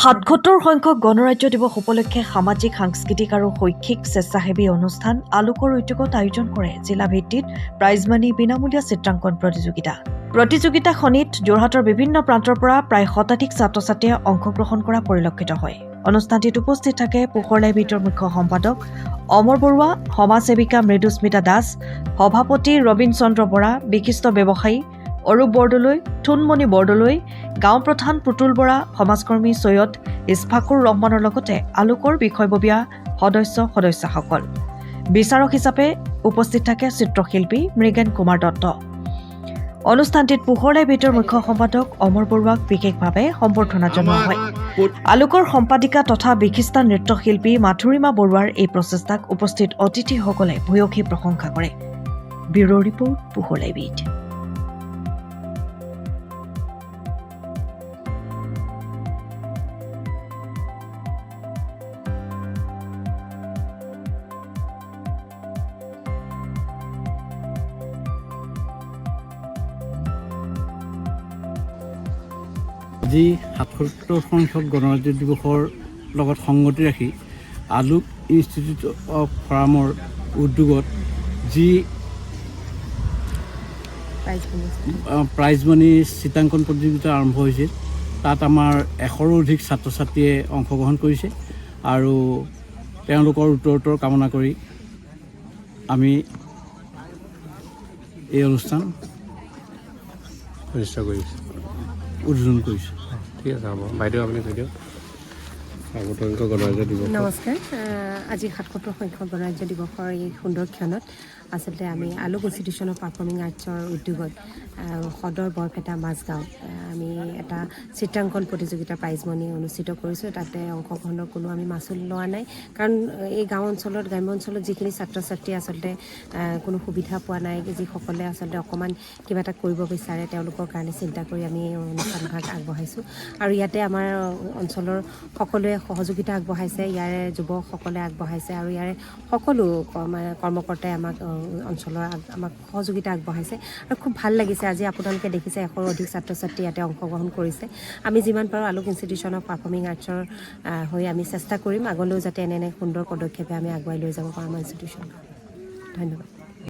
৭৭ সংখ্যক গণৰাজ্য দিৱস উপলক্ষে সামাজিক সাংস্কৃতিক আৰু শৈক্ষিক স্বেচ্ছাসেৱী অনুষ্ঠান আলোকৰ উদ্যোগত আয়োজন কৰে জিলা ভিত্তিত প্ৰাইজমানি বিনামূলীয়া চিত্ৰাংকন প্ৰতিযোগিতাখনিত যোৰহাটৰ বিভিন্ন প্ৰান্তৰ পৰা প্ৰায় শতাধিক ছাত্ৰ-ছাত্ৰীয়ে অংশগ্ৰহণ কৰা পৰিলক্ষিত হয়। অনুষ্ঠানটিত উপস্থিত থাকে পোহৰলাই ভিতৰ মুখ্য সম্পাদক অমৰ বৰুৱা, সমাজসেৱিকা মৃদুস্মিতা দাস, সভাপতি ৰবীন চন্দ্ৰ বৰা, বিশিষ্ট ব্যৱসায়ী অৰূপ বৰদলৈ, থুনমণি বৰদলৈ, গাঁও প্ৰধান পুতুল বৰা, সমাজকৰ্মী সৈয়দ ইছফাকুৰ ৰহমানৰ লগতে আলোকৰ বিষয়ববীয়া সদস্যসকল। বিচাৰক হিচাপে উপস্থিত থাকে চিত্ৰশিল্পী মৃগেন কুমাৰ দত্ত। অনুষ্ঠানটিত পোহৰলাই ভিতৰ মুখ্য সম্পাদক অমৰ বৰুৱাক বিশেষভাৱে সম্বৰ্ধনা জনোৱা হয়। আলোকৰ সম্পাদিকা তথা বিশিষ্ট নৃত্যশিল্পী মাথুৰিমা বৰুৱাৰ এই প্ৰচেষ্টাক উপস্থিত অতিথিসকলে ভূয়সী প্ৰশংসা কৰে। ব্যুৰ' ৰিপৰ্ট পোহৰলাই ভিত। আজি ৭৭ সংখ্যক গণৰাজ্য দিৱসৰ লগত সংগতি ৰাখি আলোক ইনষ্টিটিউট অফ ফাৰ্মৰ উদ্যোগত যি প্ৰাইজমানি চিত্ৰাংকন প্ৰতিযোগিতা আৰম্ভ হৈছিল, তাত আমাৰ ১০০ৰো অধিক ছাত্ৰ ছাত্ৰীয়ে অংশগ্ৰহণ কৰিছে আৰু তেওঁলোকৰ উত্তৰোত্তৰ কামনা কৰি আমি এই অনুষ্ঠান উদ্বোধন কৰিছোঁ। ঠিক আছে, হ'ব বাইদেউ, আপুনি কৈ দিয়ক সাৰ্বজনীন গণৰাজ্য দিৱস। নমস্কাৰ। আজি ৭৭ সংখ্যক গণৰাজ্য দিৱসৰ এই সুন্দৰ ক্ষণত আচলতে আমি আলোক ইনষ্টিটিউশ্যন অফ পাৰফৰ্মিং আৰ্টছৰ উদ্যোগত সদৰ বৰপেটা মাজগাঁৱত আমি এটা চিত্ৰাংকন প্ৰতিযোগিতা প্ৰাইজমণি অনুষ্ঠিত কৰিছোঁ। তাতে অংশগ্ৰহণৰ কোনো আমি মাচুল লোৱা নাই, কাৰণ এই গ্ৰাম্য অঞ্চলত যিখিনি ছাত্ৰ ছাত্ৰী আচলতে কোনো সুবিধা পোৱা নাই, যিসকলে আচলতে অকণমান কিবা এটা কৰিব বিচাৰে, তেওঁলোকৰ কাৰণে চিন্তা কৰি আমি এই অনুষ্ঠানভাগ আগবঢ়াইছোঁ। আৰু ইয়াতে আমাৰ অঞ্চলৰ সকলোৱে সহযোগিতা আগবঢ়াইছে, ইয়াৰে যুৱকসকলে আগবঢ়াইছে আৰু ইয়াৰে সকলো কৰ্মকৰ্তাই অঞ্চলৰ আমাক সহযোগিতা আগবঢ়াইছে আৰু খুব ভাল লাগিছে। আজি আপোনালোকে দেখিছে ১০০ৰো অধিক ছাত্ৰ ছাত্ৰী ইয়াতে অংশগ্ৰহণ কৰিছে। আমি যিমান পাৰোঁ আলোক ইনষ্টিটিউশ্যন অফ পাৰফৰ্মিং আৰ্টছৰ হৈ আমি চেষ্টা কৰিম আগলৈও যাতে এনে সুন্দৰ পদক্ষেপে আমি আগুৱাই লৈ যাব পাৰোঁ আমাৰ ইনষ্টিটিউশ্যনখন। ধন্যবাদ।